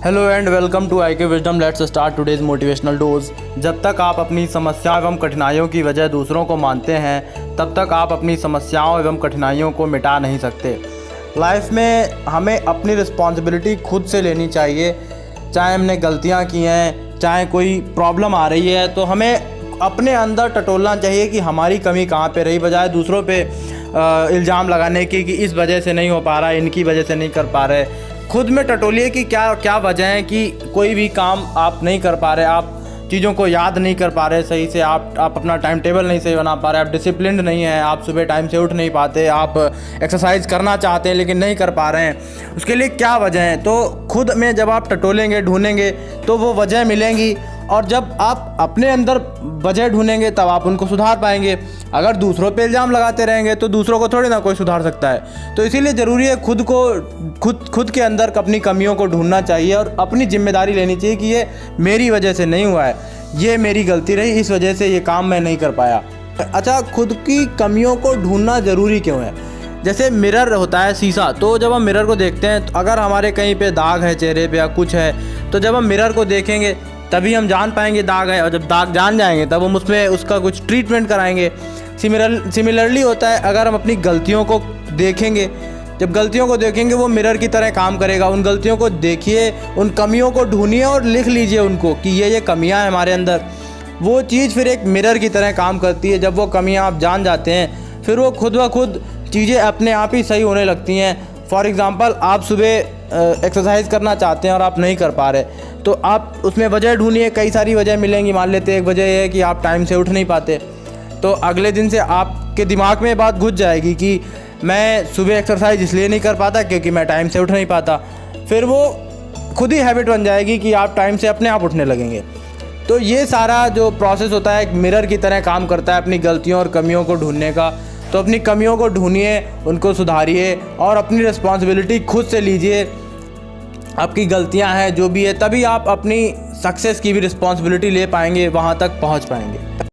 Hello and welcome to IQ wisdom. Let's start today's motivational dose. जब तक आप अपनी समस्याओं एवं कठिनाइयों की वजह दूसरों को मानते हैं तब तक आप अपनी समस्याओं एवं कठिनाइयों को मिटा नहीं सकते। लाइफ में हमें अपनी रिस्पॉन्सिबिलिटी खुद से लेनी चाहिए। चाहे हमने गलतियां की हैं, चाहे कोई प्रॉब्लम आ रही है, तो हमें अपने अंदर टटोलना चाहिए कि हमारी कमी कहाँ पे रही, बजाय दूसरों पे इल्ज़ाम लगाने की कि इस वजह से नहीं हो पा रहा है, इनकी वजह से नहीं कर पा रहे। खुद में टटोलिए कि क्या क्या वजह है कि कोई भी काम आप नहीं कर पा रहे, आप चीज़ों को याद नहीं कर पा रहे सही से, आप अपना टाइम टेबल नहीं सही बना पा रहे, आप डिसिप्लिन्ड नहीं हैं, आप सुबह टाइम से उठ नहीं पाते, आप एक्सरसाइज करना चाहते हैं लेकिन नहीं कर पा रहे हैं। उसके लिए क्या वजह है, तो खुद में जब आप टटोलेंगे, ढूंढेंगे, तो वो वजह मिलेंगी। और जब आप अपने अंदर वजह ढूंढेंगे तब आप उनको सुधार पाएंगे। अगर दूसरों पे इल्ज़ाम लगाते रहेंगे तो दूसरों को थोड़ी ना कोई सुधार सकता है। तो इसीलिए ज़रूरी है खुद के अंदर अपनी कमियों को ढूंढना चाहिए और अपनी जिम्मेदारी लेनी चाहिए कि ये मेरी वजह से नहीं हुआ है, ये मेरी गलती रही, इस वजह से ये काम मैं नहीं कर पाया। अच्छा, खुद की कमियों को ढूंढना ज़रूरी क्यों है? जैसे मिरर होता है, शीशा, तो जब हम मिरर को देखते हैं तो अगर हमारे कहीं पे दाग है चेहरे पे या कुछ है, तो जब हम मिरर को देखेंगे तभी हम जान पाएंगे दाग है, और जब दाग जान जाएंगे तब हम उसमें उसका कुछ ट्रीटमेंट कराएंगे। सिमिलरली होता है, अगर हम अपनी गलतियों को देखेंगे, जब गलतियों को देखेंगे वो मिरर की तरह काम करेगा। उन गलतियों को देखिए, उन कमियों को ढूंढिए और लिख लीजिए उनको कि ये कमियां हैं हमारे अंदर। वो चीज़ फिर एक मिरर की तरह काम करती है। जब वो कमियां आप जान जाते हैं फिर वो खुद ब खुद चीज़ें अपने आप ही सही होने लगती हैं। फॉर एग्ज़ाम्पल, आप सुबह एक्सरसाइज करना चाहते हैं और आप नहीं कर पा रहे, तो आप उसमें वजह ढूंढिए। कई सारी वजह मिलेंगी। मान लेते हैं एक वजह ये है कि आप टाइम से उठ नहीं पाते, तो अगले दिन से आपके दिमाग में बात घुस जाएगी कि मैं सुबह एक्सरसाइज इसलिए नहीं कर पाता क्योंकि मैं टाइम से उठ नहीं पाता। फिर वो खुद ही हैबिट बन जाएगी कि आप टाइम से अपने आप उठने लगेंगे। तो ये सारा जो प्रोसेस होता है एक मिरर की तरह काम करता है अपनी गलतियों और कमियों को ढूंढने का। तो अपनी कमियों को ढूंढिए, उनको सुधारिए और अपनी रिस्पॉन्सिबिलिटी खुद से लीजिए। आपकी गलतियां हैं जो भी है, तभी आप अपनी सक्सेस की भी रिस्पॉन्सिबिलिटी ले पाएंगे, वहाँ तक पहुँच पाएंगे।